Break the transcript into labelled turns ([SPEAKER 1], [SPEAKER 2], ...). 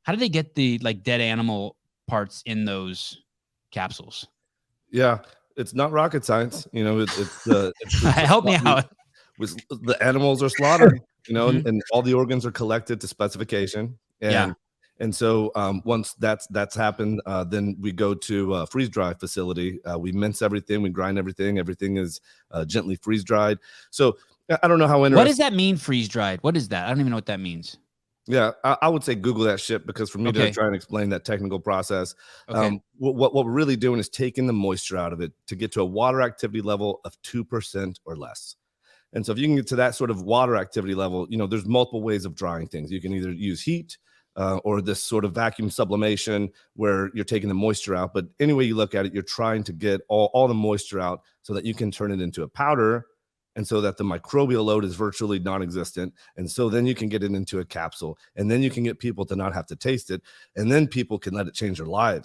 [SPEAKER 1] How do they get the like dead animal parts in those capsules?
[SPEAKER 2] Yeah, it's not rocket science. It's
[SPEAKER 1] Help me out.
[SPEAKER 2] The animals are slaughtered,
[SPEAKER 1] Mhm.
[SPEAKER 2] and all the organs are collected to specification.
[SPEAKER 1] Yeah.
[SPEAKER 2] And so once that's happened, then we go to a freeze dry facility. We mince everything, we grind everything. Everything is gently freeze dried. So I don't know how interesting.
[SPEAKER 1] What does that mean, freeze dried? What is that? I don't even know what that means.
[SPEAKER 2] Yeah, I would say Google that shit, because for me to try and explain that technical process, what we're really doing is taking the moisture out of it to get to a water activity level of 2% or less. And so if you can get to that sort of water activity level, there's multiple ways of drying things. You can either use heat or this sort of vacuum sublimation where you're taking the moisture out. But any way you look at it, you're trying to get all the moisture out so that you can turn it into a powder, and so that the microbial load is virtually non-existent. And so then you can get it into a capsule, and then you can get people to not have to taste it, and then people can let it change their lives.